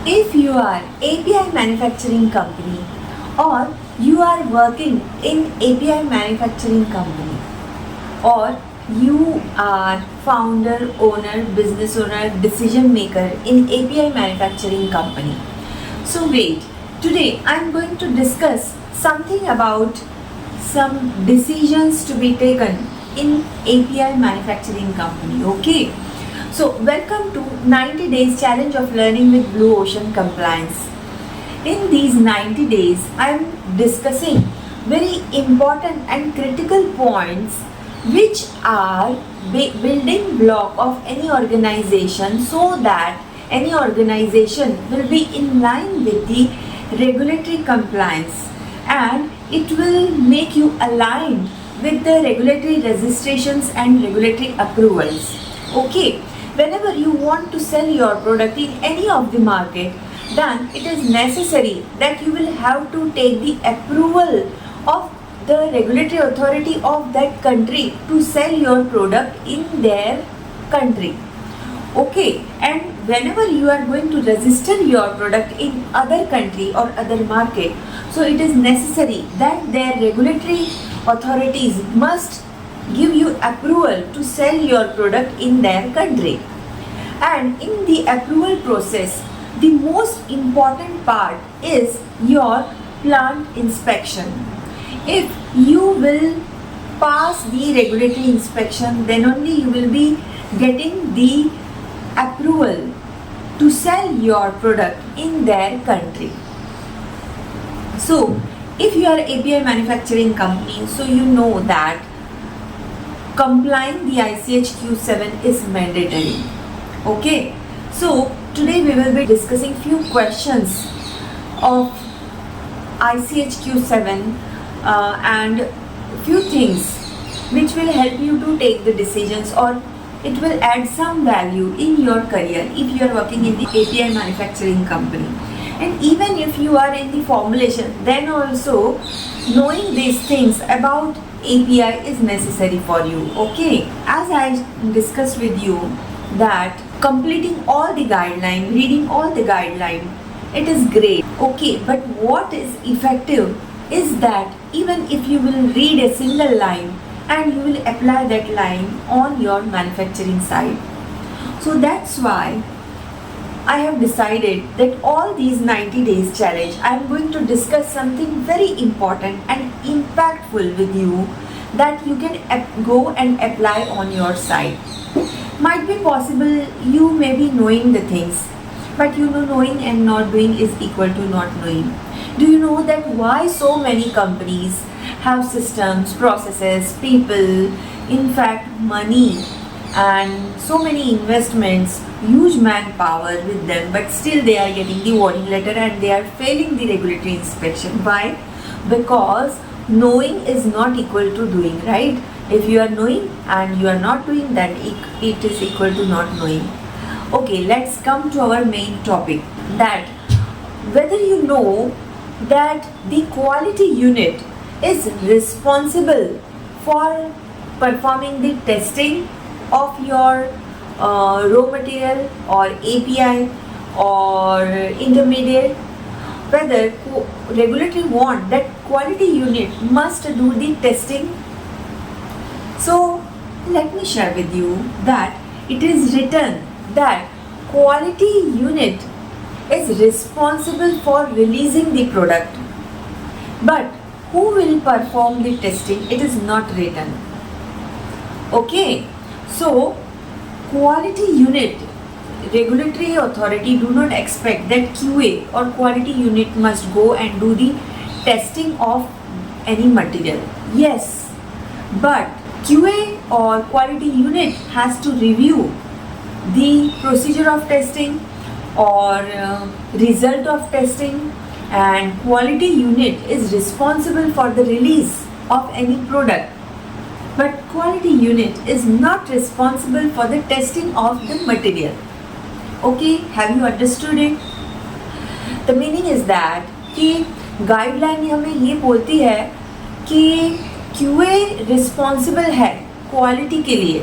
If you are API manufacturing company or you are working in API manufacturing company or you are founder, owner, business owner, decision maker in API manufacturing company. So wait, today I am going to discuss something about some decisions to be taken in API manufacturing company. Okay. So welcome to 90 days challenge of learning with Blue Ocean Compliance. In these 90 days, I am discussing very important and critical points which are building block of any organization so that any organization will be in line with the regulatory compliance and it will make you aligned with the regulatory registrations and regulatory approvals. Okay, whenever you want to sell your product in any of the market, then it is necessary that you will have to take the approval of the regulatory authority of that country to sell your product in their country. Okay, and whenever you are going to register your product in other country or other market, so it is necessary that their regulatory authorities must give you approval to sell your product in their country. And in the approval process, the most important part is your plant inspection. If you will pass the regulatory inspection, then only you will be getting the approval to sell your product in their country. So, if you are API manufacturing company, so you know that complying the ICH Q7 is mandatory. Okay, so today we will be discussing few questions of ICH Q7 and few things which will help you to take the decisions or it will add some value in your career if you are working in the API manufacturing company. And even if you are in the formulation, then also knowing these things about API is necessary for you. Okay, as I discussed with you that completing all the guideline, reading all the guideline, it is great. Okay, but what is effective is that even if you will read a single line and you will apply that line on your manufacturing side. So that's why I have decided that all these 90 days challenge, I am going to discuss something very important and impactful with you that you can go and apply on your side. Might be possible you may be knowing the things, but you know knowing and not doing is equal to not knowing. Do you know that why so many companies have systems, processes, people, in fact money and so many investments, huge manpower with them, but still they are getting the warning letter and they are failing the regulatory inspection. Why? Because knowing is not equal to doing, right? If you are knowing and you are not doing, then it is equal to not knowing. Okay, let's come to our main topic, that whether you know that the quality unit is responsible for performing the testing of your raw material or API or intermediate, whether regulatory want that quality unit must do the testing. So let me share with you that it is written that quality unit is responsible for releasing the product, but who will perform the testing, it is not written. Okay, so quality unit, regulatory authority do not expect that QA or quality unit must go and do the testing of any material. Yes, but QA or quality unit has to review the procedure of testing or result of testing, and quality unit is responsible for the release of any product, but quality unit is not responsible for the testing of the material. Okay, have you understood it? The meaning is that कि guideline हमें ये बोलती है कि QA responsible है quality के लिए.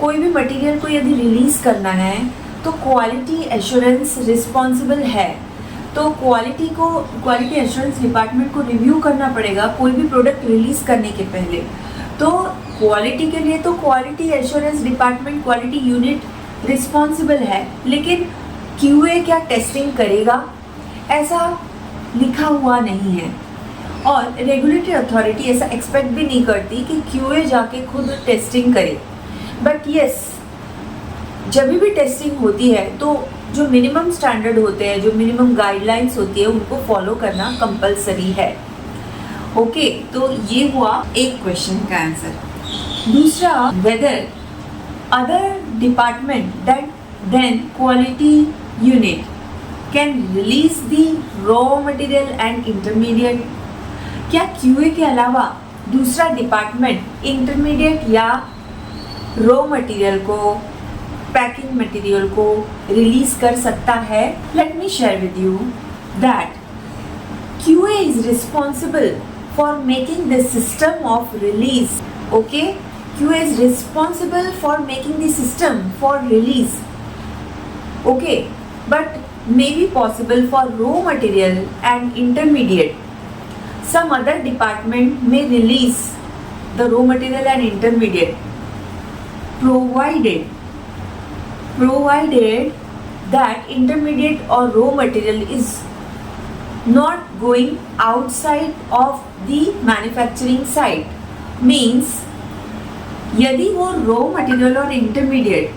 कोई भी मटेरियल को यदि रिलीज करना है तो क्वालिटी एश्योरेंस रिस्पॉन्सिबल है, तो क्वालिटी एश्योरेंस डिपार्टमेंट को रिव्यू करना पड़ेगा कोई भी प्रोडक्ट रिलीज करने के पहले। तो क्वालिटी के लिए तो quality assurance department, quality unit responsible है, लेकिन क्यूए क्या टेस्टिंग करेगा ऐसा लिखा हुआ नहीं है, और रेगुलेटरी अथॉरिटी ऐसा एक्सपेक्ट भी नहीं करती कि क्यूए जाके खुद टेस्टिंग करे। बट यस, जब भी टेस्टिंग होती है तो जो मिनिमम स्टैंडर्ड होते हैं, जो मिनिमम गाइडलाइंस होती है, उनको फॉलो करना कंपलसरी है। ओके, तो ये हुआ एक क्वेश्चन का आंसर। दूसरा, whether other department that then quality unit can release the raw material and intermediate. क्या क्यूए के अलावा दूसरा डिपार्टमेंट इंटरमीडिएट या रॉ मटेरियल को, पैकिंग मटेरियल को रिलीज कर सकता है? Let me share with you that QA is responsible for making the system of release. Okay, QA is responsible for making the system for release. Okay, but may be possible for raw material and intermediate. Some other department may release the raw material and intermediate, provided that intermediate or raw material is not going outside of the manufacturing site. Means यदि वो raw material और intermediate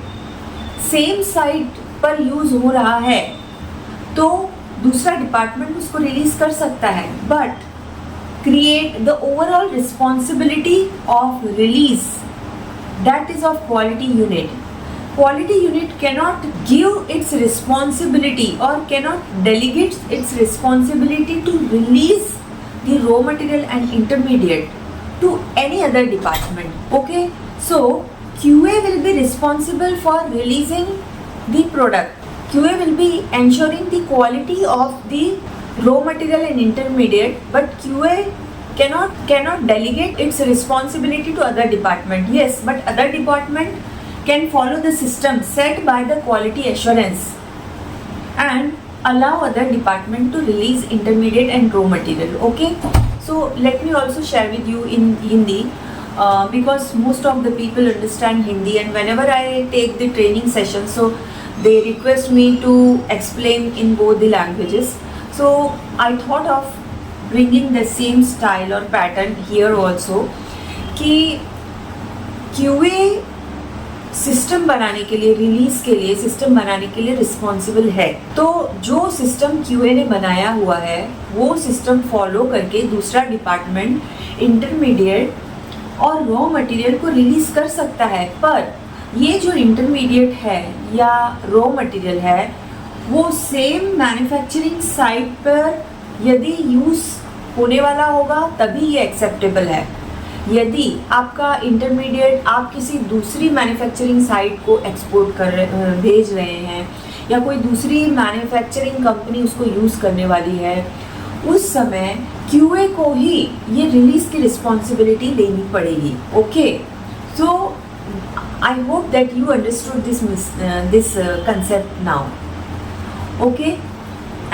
same site पर use हो रहा है तो दूसरा department उसको रिलीज कर सकता है, but create the overall responsibility of release, that is of quality unit. Quality unit cannot give its responsibility or cannot delegate its responsibility to release the raw material and intermediate to any other department. Okay, so QA will be responsible for releasing the product. QA will be ensuring the quality of the raw material and intermediate, but QA cannot delegate its responsibility to other department. Yes, but other department can follow the system set by the quality assurance and allow other department to release intermediate and raw material. Okay, so let me also share with you in Hindi because most of the people understand Hindi, and whenever I take the training session, so they request me to explain in both the languages. So I thought of bringing the same style or pattern here also कि QA system बनाने के लिए, release के लिए, system बनाने के लिए responsible है। तो जो सिस्टम QA ने बनाया हुआ है वो सिस्टम फॉलो करके दूसरा डिपार्टमेंट इंटरमीडिएट और रॉ मटेरियल को रिलीज कर सकता है, पर ये जो इंटरमीडिएट है या रॉ मटेरियल है वो सेम मैन्युफैक्चरिंग साइट पर यदि यूज़ होने वाला होगा तभी ये एक्सेप्टेबल है। यदि आपका इंटरमीडिएट आप किसी दूसरी मैन्युफैक्चरिंग साइट को एक्सपोर्ट भेज रहे हैं या कोई दूसरी मैन्युफैक्चरिंग कंपनी उसको यूज़ करने वाली है, उस समय QA को ही ये रिलीज की रिस्पॉन्सिबिलिटी लेनी पड़ेगी। Okay, so I hope that you understood this concept now. Okay,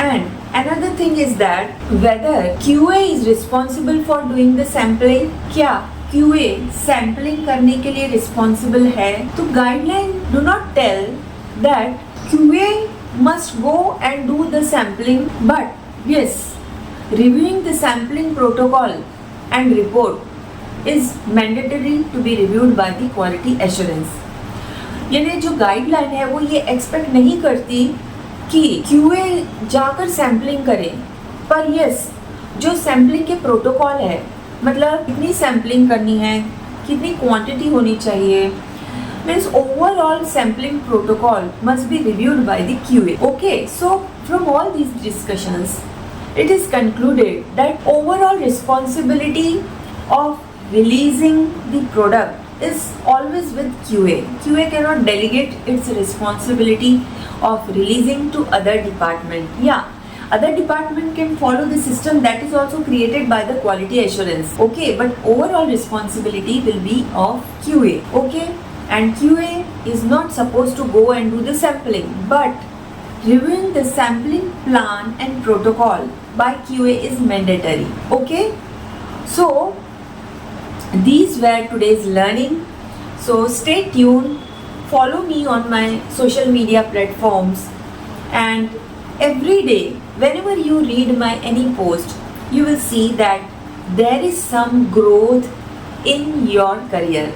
and another thing is that whether QA is responsible for doing the sampling. क्या QA sampling करने के लिए responsible है? तो guideline do not tell that QA must go and do the sampling, but yes, reviewing the sampling protocol and report is mandatory to be reviewed by the quality assurance. यानी जो guideline है वो ये expect नहीं करती कि QA जाकर sampling करें, पर यस जो सैम्पलिंग के प्रोटोकॉल है, मतलब कितनी सैम्पलिंग करनी है, कितनी क्वांटिटी होनी चाहिए, means overall sampling protocol must be reviewed by the QA. Okay, so from all these discussions it is concluded that overall responsibility of releasing the product is always with QA. QA cannot delegate its responsibility of releasing to other department. Yeah, other department can follow the system that is also created by the quality assurance. Okay, but overall responsibility will be of QA. Okay, and QA is not supposed to go and do the sampling, but reviewing the sampling plan and protocol by QA is mandatory. Okay, so these were today's learning. So stay tuned, follow me on my social media platforms, and every day whenever you read my any post, you will see that there is some growth in your career.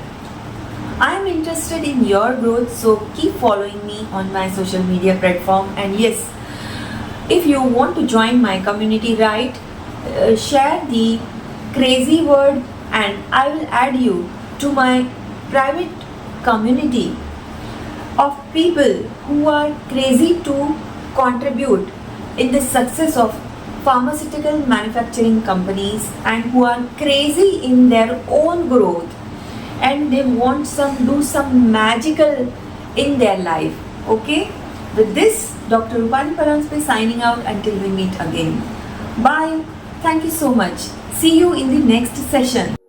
I am interested in your growth, so keep following me on my social media platform. And yes, if you want to join my community, right, share the crazy word and I will add you to my private community of people who are crazy to contribute in the success of pharmaceutical manufacturing companies and who are crazy in their own growth and they want do some magical in their life. Okay, with this, Dr. Rupani Paranspe signing out until we meet again. Bye. Thank you so much. See you in the next session.